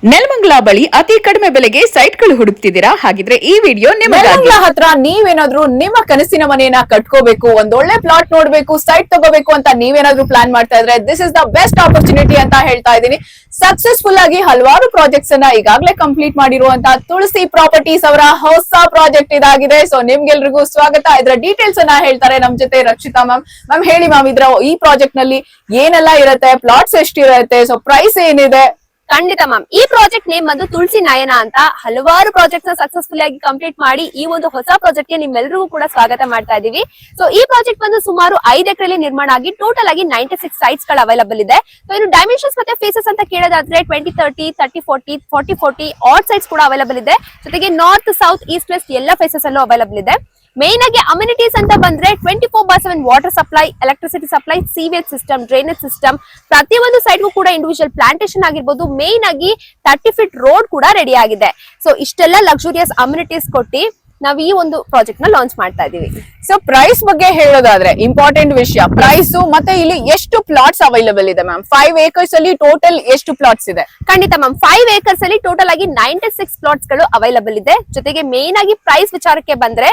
ನೆಲಮಂಗಲ ಬಳಿ ಅತಿ ಕಡಿಮೆ ಬೆಲೆಗೆ ಸೈಟ್ಗಳು ಹುಡುಕ್ತಿದ್ದೀರಾ? ಹಾಗಿದ್ರೆ ಈ ವಿಡಿಯೋ ನಿಮಗಾಗಿ. ಹತ್ರ ನೀವೇನಾದ್ರೂ ನಿಮ್ಮ ಕನಸಿನ ಮನೆಯನ್ನ ಕಟ್ಕೋಬೇಕು, ಒಂದ್ ಒಳ್ಳೆ ಪ್ಲಾಟ್ ನೋಡ್ಬೇಕು, ಸೈಟ್ ತಗೋಬೇಕು ಅಂತ ನೀವೇನಾದ್ರೂ ಪ್ಲಾನ್ ಮಾಡ್ತಾ ಇದ್ರೆ this is the best opportunity ಅಂತ ಹೇಳ್ತಾ ಇದ್ದೀನಿ. ಸಕ್ಸಸ್ಫುಲ್ ಆಗಿ ಹಲವಾರು ಪ್ರಾಜೆಕ್ಟ್ಸ್ ಅನ್ನ ಈಗಾಗಲೇ ಕಂಪ್ಲೀಟ್ ಮಾಡಿರುವಂತಹ ತುಳಸಿ ಪ್ರಾಪರ್ಟೀಸ್ ಅವರ ಹೊಸ ಪ್ರಾಜೆಕ್ಟ್ ಇದಾಗಿದೆ. ಸೊ ನಿಮ್ಗೆಲ್ರಿಗೂ ಸ್ವಾಗತ. ಇದರ ಡೀಟೇಲ್ಸ್ ಅನ್ನ ಹೇಳ್ತಾರೆ ನಮ್ ಜೊತೆ ರಕ್ಷಿತಾ ಮ್ಯಾಮ್. ಮ್ಯಾಮ್ ಹೇಳಿ ಮ್ಯಾಮ್, ಈ ಪ್ರಾಜೆಕ್ಟ್ ನಲ್ಲಿ ಏನೆಲ್ಲ ಇರುತ್ತೆ, ಪ್ಲಾಟ್ಸ್ ಎಷ್ಟಿರುತ್ತೆ, ಸೊ ಪ್ರೈಸ್ ಏನಿದೆ? ಖಂಡಿತ ಮ್ಯಾಮ್, ಈ ಪ್ರಾಜೆಕ್ಟ್ ನೇಮ್ ಬಂದು ತುಳಸಿ ನಯನ ಅಂತ. ಹಲವಾರು ಪ್ರಾಜೆಕ್ಟ್ ನ ಸಕ್ಸಸ್ಫುಲ್ ಆಗಿ ಕಂಪ್ಲೀಟ್ ಮಾಡಿ ಈ ಒಂದು ಹೊಸ ಪ್ರಾಜೆಕ್ಟ್ ಗೆ ನಿಮ್ಮೆಲ್ಲರಿಗೂ ಕೂಡ ಸ್ವಾಗತ ಮಾಡ್ತಾ ಇದೀವಿ. ಸೊ ಈ ಪ್ರಾಜೆಕ್ಟ್ ಬಂದು ಸುಮಾರು 5 ಎಕರೆಯಲ್ಲಿ ನಿರ್ಮಾಣ ಆಗಿ ಟೋಟಲ್ ಆಗಿ 96 ಸೈಟ್ಸ್ ಗಳು ಅವೈಲಬಲ್ ಇದೆ. ಸೊ ಇನ್ನು ಡೈಮೆನ್ಷನ್ಸ್ ಮತ್ತೆ ಫೇಸಸ್ ಅಂತ ಕೇಳೋದಾದ್ರೆ 20-30, 30-40, 40-40 ಆಡ್ ಸೈಟ್ಸ್ ಕೂಡ ಅವೈಲಬಲ್ ಇದೆ. ಜೊತೆಗೆ ನಾರ್ತ್, ಸೌತ್, ಈಸ್ಟ್, ವೆಸ್ಟ್ ಎಲ್ಲ ಫೇಸಸ್ ಅಲ್ಲೂ ಅವೈಲಬಲ್ ಇದೆ. ಮೇನ್ ಆಗಿ ಅಮ್ಯುನಿಟೀಸ್ ಅಂತ ಬಂದ್ರೆ 24/7 water supply, electricity supply, sewage system, drainage system, ಪ್ರತಿಯೊಂದು ಸೈಡ್ಗೂ ಕೂಡ ಇಂಡಿವಿಜುವಲ್ ಪ್ಲಾಂಟೇಶನ್ ಆಗಿರ್ಬೋದು. ಮೇನ್ ಆಗಿ 30 ಫೀಟ್ ರೋಡ್ ಕೂಡ ರೆಡಿ ಆಗಿದೆ. ಸೊ ಇಷ್ಟೆಲ್ಲ ಲಕ್ಸುರಿಯಸ್ ಅಮ್ಯುನಿಟೀಸ್ ಕೊಟ್ಟು ನಾವು ಈ ಒಂದು ಪ್ರಾಜೆಕ್ಟ್ ನ ಲಾಂಚ್ ಮಾಡ್ತಾ ಇದೀವಿ. ಸೊ ಪ್ರೈಸ್ ಬಗ್ಗೆ ಹೇಳೋದಾದ್ರೆ ಇಂಪಾರ್ಟೆಂಟ್ ವಿಷಯ ಪ್ರೈಸ್, ಮತ್ತೆ ಇಲ್ಲಿ ಎಷ್ಟು ಪ್ಲಾಟ್ಸ್ ಅವೈಲಬಲ್ ಇದೆ ಮ್ಯಾಮ್? 5 acres ಅಲ್ಲಿ ಟೋಟಲ್ ಎಷ್ಟು ಪ್ಲಾಟ್ಸ್ ಇದೆ? ಖಂಡಿತ ಮ್ಯಾಮ್, 5 acres ಅಲ್ಲಿ ಟೋಟಲ್ ಆಗಿ 96 ಪ್ಲಾಟ್ಸ್ ಗಳು ಅವೈಲಬಲ್ ಇದೆ. ಜೊತೆಗೆ ಮೇನ್ ಆಗಿ ಪ್ರೈಸ್ ವಿಚಾರಕ್ಕೆ ಬಂದ್ರೆ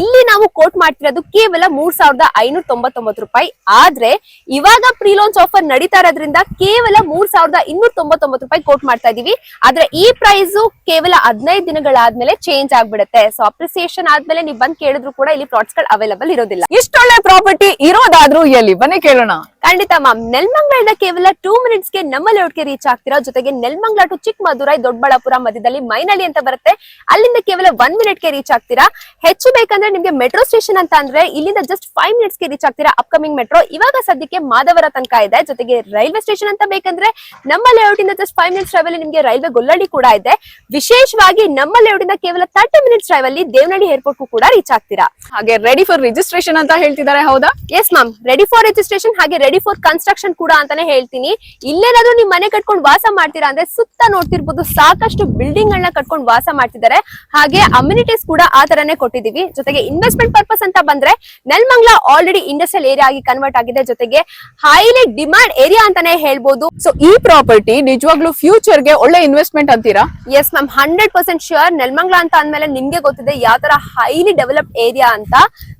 ಇಲ್ಲಿ ನಾವು ಕೋಟ್ ಮಾಡ್ತಿರೋದು ಕೇವಲ 3,599 ರೂಪಾಯಿ. ಆದ್ರೆ ಇವಾಗ ಪ್ರೀ ಲಾಂಚ್ ಆಫರ್ ನಡೀತಾ ಇರೋದ್ರಿಂದ ಕೇವಲ 3,299 ರೂಪಾಯಿ ಕೋಟ್ ಮಾಡ್ತಾ ಇದೀವಿ. ಆದ್ರೆ ಈ ಪ್ರೈಸ್ ಕೇವಲ 15 ದಿನಗಳಾದ್ಮೇಲೆ ಚೇಂಜ್ ಆಗ್ಬಿಡುತ್ತೆ. ಸೊ ಅಪ್ರಿಸಿಯೇಷನ್ ಆದ್ಮೇಲೆ ನೀವು ಬಂದ್ ಕೇಳಿದ್ರು ಕೂಡ ಇಲ್ಲಿ ಪ್ಲಾಟ್ಸ್ ಗಳು ಅವೈಲಬಲ್ ಇರೋದಿಲ್ಲ. ಇಷ್ಟೊಳ್ಳೆ ಪ್ರಾಪರ್ಟಿ ಇರೋದಾದ್ರೂ ಎಲ್ಲಿ? ಬನ್ನಿ ಕೇಳೋಣ. ಖಂಡಿತ ಮ್ಯಾಮ್, ನೆಲಮಂಗಲದಿಂದ ಕೇವಲ 2 minutes ಗೆ ನಮ್ಮ ಲೇಔಟ್ಗೆ ರೀಚ್ ಆಗ್ತೀರಾ. ಜೊತೆಗೆ ನೆಲಮಂಗಲ ಟು ಚಿಕ್ಕಮದುರೈ, ದೊಡ್ಡಬಳ್ಳಾಪುರ ಮಧ್ಯದಲ್ಲಿ ಮೈನಳ್ಳಿ ಅಂತ ಬರುತ್ತೆ, ಅಲ್ಲಿಂದ ಕೇವಲ 1 minute ಗೆ ರೀಚ್ ಆಗ್ತೀರಾ. ಹೆಚ್ಚು ಬೇಕಂದ್ರೆ ನಿಮ್ಗೆ ಮೆಟ್ರೋ ಸ್ಟೇಷನ್ ಅಂತ ಅಂದ್ರೆ ಇಲ್ಲಿಂದ ಜಸ್ಟ್ 5 minutes ಗೆ ರೀಚ್ ಆಗ್ತೀರಾ. ಅಪ್ಕಮಿಂಗ್ ಮೆಟ್ರೋ ಇವಾಗ ಸದ್ಯಕ್ಕೆ ಮಾದವರ ತನಕ ಇದೆ. ಜೊತೆಗೆ ರೈಲ್ವೆ ಸ್ಟೇಷನ್ ಅಂತ ಬೇಕಂದ್ರೆ ನಮ್ಮ ಲೇಔಟ್ ಇಂದ ಜಸ್ಟ್ 5 minutes ಡ್ರೈವ್ ಅಲ್ಲಿ ನಿಮ್ಗೆ ರೈಲ್ವೆ ಗೊಲ್ಲಳ್ಳಿ ಕೂಡ ಇದೆ. ವಿಶೇಷವಾಗಿ ನಮ್ಮ ಲೇಔಟ್ ಇಂದ ಕೇವಲ 30 minutes ಡ್ರೈವ್ ಅಲ್ಲಿ ದೇವನಹಳ್ಳಿ ಏರ್ಪೋರ್ಟ್ ಕೂಡ ರೀಚ್ ಆಗ್ತೀರಾ. ಹಾಗೆ ರೆಡಿ ಫಾರ್ ರಿಜಿಸ್ಟ್ರೇಷನ್ ಅಂತ ಹೇಳ್ತಿದ್ದಾರೆ, ಹೌದಾ? Yes ma'am, ready for registration ಹಾಗೆ ರೆಡಿ ಫಾರ್ ಕನ್ಸ್ಟ್ರಕ್ಷನ್ ಕೂಡ ಅಂತಾನೆ ಹೇಳ್ತೀನಿ. ಇಲ್ಲೇನಾದ್ರೂ ನಿಮ್ ಮನೆ ಕಟ್ಕೊಂಡು ವಾಸ ಮಾಡ್ತೀರಾ ಅಂದ್ರೆ ಸುತ್ತ ನೋಡ್ತಿರ್ಬೋದು ಸಾಕಷ್ಟು ಬಿಲ್ಡಿಂಗ್ ಗಳನ್ನ ಕಟ್ಕೊಂಡು ವಾಸ ಮಾಡ್ತಿದ್ದಾರೆ. ಹಾಗೆ ಅಮ್ಯುನಿಟೀಸ್ ಕೂಡ ಆ ತರನೇ ಕೊಟ್ಟಿದೀವಿ. ಜೊತೆಗೆ ಇನ್ವೆಸ್ಟ್ಮೆಂಟ್ ಪರ್ಪಸ್ ಅಂತ ಬಂದ್ರೆ ನೆಲಮಂಗಲ ಆಲ್ರೆಡಿ ಇಂಡಸ್ಟ್ರಿಯಲ್ ಏರಿಯಾ ಆಗಿ ಕನ್ವರ್ಟ್ ಆಗಿದೆ. ಜೊತೆಗೆ ಹೈಲಿ ಡಿಮಾಂಡ್ ಏರಿಯಾ ಅಂತಾನೆ ಹೇಳ್ಬೋದು. ಸೊ ಈ ಪ್ರಾಪರ್ಟಿ ನಿಜವಾಗ್ಲೂ ಫ್ಯೂಚರ್ ಗೆ ಒಳ್ಳೆ ಇನ್ವೆಸ್ಟ್ಮೆಂಟ್ ಅಂತೀರಾ? Yes ma'am, 100% sure. ನೆಲಮಂಗಲ ಅಂತ ಅಂದ್ಮೇಲೆ ನಿಮ್ಗೆ ಗೊತ್ತಿದೆ ಯಾವ ತರ ಹೈಲಿ ಡೆವಲಪ್ಡ್ ಏರಿಯಾ ಅಂತ.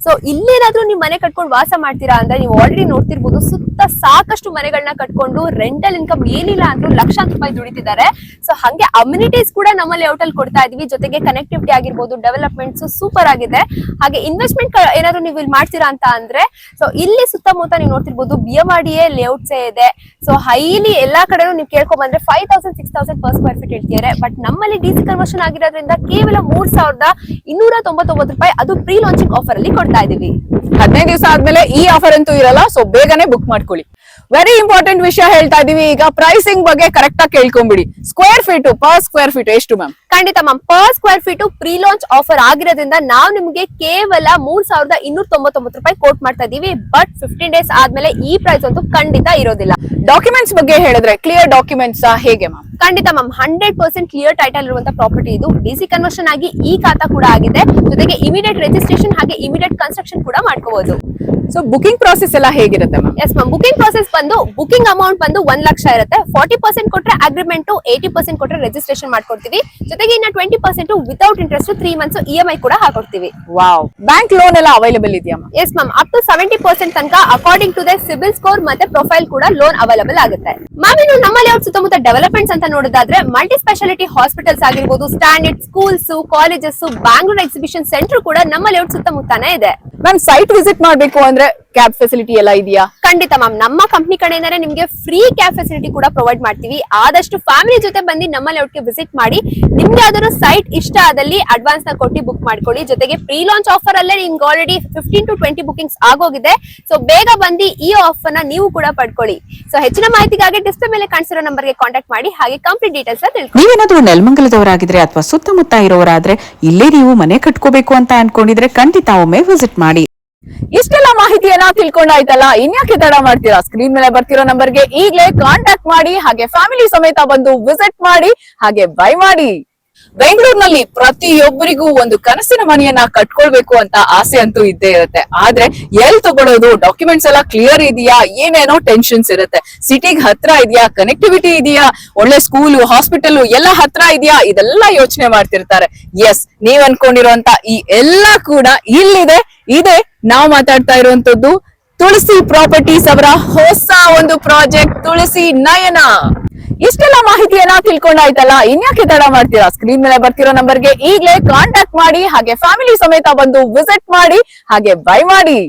ಸೊ ಇಲ್ಲೇನಾದ್ರೂ ನಿಮ್ ಮನೆ ಕಟ್ಕೊಂಡು ವಾಸ ಮಾಡ್ತೀರಾ ಅಂದ್ರೆ ನೀವು ಆಲ್ರೆಡಿ ನೋಡ್ತಿರ್ಬೋದು ಸುತ್ತ ಸಾಕಷ್ಟು ಮನೆಗಳನ್ನ ಕಟ್ಕೊಂಡು ರೆಂಟಲ್ ಇನ್ಕಮ್ ಏನಿಲ್ಲ ಅಂದ್ರೂ ಲಕ್ಷಾಂತರ ರೂಪಾಯಿ ದುಡಿತಿದ್ದಾರೆ. ಸೊ ಹಂಗೆ ಅಮ್ಯುನಿಟೀಸ್ ಕೂಡ ನಮ್ಮ ಲೇಔಟ್ ಅಲ್ಲಿ ಕೊಡ್ತಾ ಇದೀವಿ. ಜೊತೆಗೆ ಕನೆಕ್ಟಿವಿಟಿ ಆಗಿರ್ಬೋದು, ಡೆವಲಪ್ಮೆಂಟ್ಸ್ ಸೂಪರ್ ಆಗಿದೆ. ಹಾಗೆ ಇನ್ವೆಸ್ಟ್ಮೆಂಟ್ ಏನಾದ್ರು ನೀವು ಇಲ್ಲಿ ಮಾಡ್ತೀರಾ ಅಂತ ಅಂದ್ರೆ ಸೊ ಇಲ್ಲಿ ಸುತ್ತಮುತ್ತ ನೀವು ನೋಡ್ತಿರ್ಬೋದು BMRDA ಲೇಔಟ್ಸ್ ಇದೆ. ಸೊ ಹೈಲಿ ಎಲ್ಲಾ ಕಡೆನೂ ನೀವು ಕೇಳ್ಕೊಂಡ್ ಬಂದ್ರೆ 5,000-6,000 per square feet ಹೇಳ್ತಿದ್ದಾರೆ. ಬಟ್ ನಮ್ಮಲ್ಲಿ DC ಕನ್ವರ್ಷನ್ ಆಗಿರೋದ್ರಿಂದ ಕೇವಲ 3,299 ರೂಪಾಯಿ, ಅದು ಪ್ರೀ ಲಾಂಚಿಂಗ್ ಆಫರ್ ಅಲ್ಲಿ ಕೊಡ್ತಾ ಇದೀವಿ. 15 ದಿವಸ ಆದ್ಮೇಲೆ ಈ ಆಫರ್ ಅಂತೂ ಇರಲ್ಲ. ಸೊ ಬೇಗನೆ ಬುಕ್ ಮಾಡ್ಕೊಳ್ಳಿ. ವೆರಿ ಇಂಪಾರ್ಟೆಂಟ್ ವಿಷಯ ಹೇಳ್ತಾ ಇದೀವಿ. ಈಗ ಪ್ರೈಸಿಂಗ್ ಬಗ್ಗೆ ಕರೆಕ್ಟ್ ಆಗಿ ಕೇಳ್ಕೊಂಡ್ಬಿಡಿ. ಪರ್ ಸ್ಕ್ವೇರ್ ಫೀಟ್ ಎಷ್ಟು ಮ್ಯಾಮ್? ಖಂಡಿತ ma'am, per square feet pre launch offer ಆಗಿರೋದ್ರಿಂದ ನಾವು ನಿಮಗೆ ಕೇವಲ 3,299 ರೂಪಾಯಿ ಕೋಟ್ ಮಾಡ್ತಾ ಇದೀವಿ. ಬಟ್ 15 days ಆದ್ಮೇಲೆ ಈ ಪ್ರೈಸ್ ಅಂತೂ ಖಂಡಿತ ಇರೋದಿಲ್ಲ. ಡಾಕ್ಯುಮೆಂಟ್ಸ್ ಬಗ್ಗೆ ಹೇಳಿದ್ರೆ ಕ್ಲಿಯರ್ ಡಾಕ್ಯುಮೆಂಟ್ಸ್ ಹೇಗೆ ಮ್ಯಾಮ್? ಖಂಡಿತ ಮ್ಯಾಮ್, 100% ಕ್ಲಿಯರ್ ಟೈಟಲ್ ಇರುವಂತ ಪ್ರಾಪರ್ಟಿ ಇದು. DC ಕನ್ವರ್ಷನ್ ಆಗಿ ಈ ಖಾತಾ ಕೂಡ ಆಗಿದೆ. ಜೊತೆಗೆ ಇಮಿಡಿಯೇಟ್ ರಿಜಿಸ್ಟ್ರೇಷನ್ ಹಾಗೆ ಇಮಿಡಿಯೇಟ್ ಕನ್ಸ್ಟ್ರಕ್ಷನ್ ಕೂಡ ಮಾಡ್ಕೋಬಹುದು. ಸೊ ಬುಕಿಂಗ್ ಪ್ರಾಸೆಸ್ ಎಲ್ಲ ಹೇಗಿರುತ್ತೆ ma'am? Yes ma'am, booking process ಬಂದು ಬುಕಿಂಗ್ ಅಮೌಂಟ್ ಬಂದು 1 ಲಕ್ಷ ಇರುತ್ತೆ. 40% ಕೊಟ್ರೆ ಅಗ್ರಿಮೆಂಟ್, 80% ಕೊಟ್ರೆ ರಿಜಿಸ್ಟ್ರೇಷನ್ ಮಾಡ್ಕೊಡ್ತೀವಿ. ಜೊತೆಗೆ ಇನ್ನ 20% ವಿತೌಟ್ ಇಂಟ್ರೆಸ್ಟ್ 3 months EMI ಕೂಡ ಹಾಕೊಡ್ತೀವಿ. ವಾವ್, ಬ್ಯಾಂಕ್ ಲೋನ್ ಎಲ್ಲ ಅವೈಲೇಬಲ್ ಇದೆಯಾ ma'am? Yes ma'am, up to 70% ತನಕ according to the CIBIL score ಮತ್ತೆ ಪ್ರೊಫೈಲ್ ಕೂಡ ಲೋನ್ ಅವೈಲೇಬಲ್ ಆಗುತ್ತೆ. ಮ್ಯಾಮ್, ಇನ್ನು ನಮ್ಮ ಲೇಔಟ್ ಸುತ್ತಮುತ್ತ ಡೆವಲಪ್ಮೆಂಟ್ಸ್ ಅಂತ ನೋಡೋದಾದ್ರೆ ಮಲ್ಟಿ ಸ್ಪೆಷಾಲಿಟಿ ಹಾಸ್ಪಿಟಲ್ಸ್ ಆಗಿರ್ಬೋದು, standard schools, colleges, Bangalore exhibition centre ಕೂಡ ನಮ್ಮ ಲೇಔಟ್ ಸುತ್ತಮುತ್ತಾನೆ ಇದೆ. ಮ್ಯಾಮ್, ಸೈಟ್ ವಿಸಿಟ್ ಮಾಡ್ಬೇಕು ಅಂದ್ರೆ ಕ್ಯಾಬ್ ಫೆಸಿಲಿಟಿ ಎಲ್ಲ ಇದೆಯಾ? ಖಂಡಿತ ಮ್ಯಾಮ್, ನಮ್ಮ ಕಂಪ್ನಿ ಕಡೆಯಿಂದಾನೆ ನಿಮ್ಗೆ ಫ್ರೀ ಕ್ಯಾಬ್ ಫೆಸಿಲಿಟಿ ಕೂಡ ಪ್ರೊವೈಡ್ ಮಾಡ್ತೀವಿ. ಆದಷ್ಟು ಫ್ಯಾಮಿಲಿ ಜೊತೆ ಬಂದು ನಮ್ಮ ಲೇಔಟ್ಗೆ ವಿಸಿಟ್ ಮಾಡಿ. ನಿಮ್ಗೆ ಯಾವ್ದಾದ್ರು ಸೈಟ್ ಇಷ್ಟ ಆದಲ್ಲಿ ಅಡ್ವಾನ್ಸ್ ನ ಕೊಟ್ಟು ಬುಕ್ ಮಾಡ್ಕೊಳ್ಳಿ. ಜೊತೆಗೆ ಪ್ರೀ ಲಾಂಚ್ ಆಫರ್ ಅಲ್ಲೇ ನಿಮ್ಗೆ ಆಲ್ರೆಡಿ 15-20 ಬುಕಿಂಗ್ಸ್ ಆಗೋಗಿದೆ. ಸೊ ಬೇಗ ಬಂದು ಈ ಆಫರ್ ನ ನೀವು ಕೂಡ ಪಡ್ಕೊಳ್ಳಿ. ಸೊ ಹೆಚ್ಚಿನ ಮಾಹಿತಿಗಾಗಿ ಡಿಸ್ಪ್ಲೇ ಮೇಲೆ ಕಾಣಿಸಿರೋ ನಂಬರ್ಗೆ ಕಾಂಟ್ಯಾಕ್ಟ್ ಮಾಡಿ. ಹಾಗೆ ಕಂಪ್ಲೀಟ್ ಡೀಟೇಲ್ಸ್ ತಿಳ್ಕೊಳ್ಳಿ. ನೀವೇನಾದ್ರೂ ನೆಲಮಂಗಲದವರಾಗಿದ್ರೆ ಅಥವಾ ಸುತ್ತಮುತ್ತ ಇರೋರಾದ್ರೆ ಇಲ್ಲೇ ನೀವು ಮನೆ ಕಟ್ಕೋಬೇಕು ಅಂತ ಅನ್ಕೊಂಡಿದ್ರೆ ಖಂಡಿತ ಒಮ್ಮೆ ವಿಸಿಟ್ ಮಾಡಿ. ಇಷ್ಟೆಲ್ಲ ಮಾಹಿತಿಯನ್ನ ತಿಳ್ಕೊಂಡಾಯ್ತಲ್ಲ, ಇನ್ಯಾಕೆ ತಡ ಮಾಡ್ತೀರಾ? ಸ್ಕ್ರೀನ್ ಮೇಲೆ ಬರ್ತಿರೋ ನಂಬರ್ಗೆ ಈಗಲೇ ಕಾಂಟ್ಯಾಕ್ಟ್ ಮಾಡಿ. ಹಾಗೆ ಫ್ಯಾಮಿಲಿ ಸಮೇತ ಬಂದು ವಿಸಿಟ್ ಮಾಡಿ, ಹಾಗೆ ಬೈ ಮಾಡಿ. ಬೆಂಗಳೂರಿನಲ್ಲಿ ಪ್ರತಿಯೊಬ್ಬರಿಗೂ ಒಂದು ಕನಸಿನ ಮನೆಯನ್ನ ಕಟ್ಕೊಳ್ಬೇಕು ಅಂತ ಆಸೆ ಅಂತೂ ಇದ್ದೇ ಇರುತ್ತೆ. ಆದ್ರೆ ಎಲ್ ತಗೊಳ್ಳೋದು, ಡಾಕ್ಯುಮೆಂಟ್ಸ್ ಎಲ್ಲ ಕ್ಲಿಯರ್ ಇದೆಯಾ, ಏನೇನೋ ಟೆನ್ಷನ್ಸ್ ಇರುತ್ತೆ. ಸಿಟಿಗೆ ಹತ್ರ ಇದೆಯಾ, ಕನೆಕ್ಟಿವಿಟಿ ಇದೆಯಾ, ಒಳ್ಳೆ ಸ್ಕೂಲು, ಹಾಸ್ಪಿಟಲ್ ಎಲ್ಲ ಹತ್ರ ಇದೆಯಾ, ಇದೆಲ್ಲ ಯೋಚನೆ ಮಾಡ್ತಿರ್ತಾರೆ. ಎಸ್, ನೀವ್ ಅನ್ಕೊಂಡಿರುವಂತ ಈ ಎಲ್ಲ ಕೂಡ ಇಲ್ಲಿದೆ. ಇದೆ ನಾವು ಮಾತಾಡ್ತಾ ಇರುವಂತದ್ದು ತುಳಸಿ ಪ್ರಾಪರ್ಟೀಸ್ ಅವರ ಹೊಸ ಒಂದು ಪ್ರಾಜೆಕ್ಟ್ ತುಳಸಿ ನಯನ. ಇಷ್ಟೆಲ್ಲ ಮಾಹಿತಿಯನ್ನ ತಿಳ್ಕೊಂಡಾಯ್ತಲ್ಲ, ಇನ್ಯಾಕೆ ತಡ ಮಾಡ್ತೀರಾ? ಸ್ಕ್ರೀನ್ ಮೇಲೆ ಬರ್ತಿರೋ ನಂಬರ್ಗೆ ಈಗಲೇ ಕಾಂಟ್ಯಾಕ್ಟ್ ಮಾಡಿ, ಹಾಗೆ ಫ್ಯಾಮಿಲಿ ಸಮೇತ ಬಂದು ವಿಸಿಟ್ ಮಾಡಿ, ಹಾಗೆ ಬೈ ಮಾಡಿ.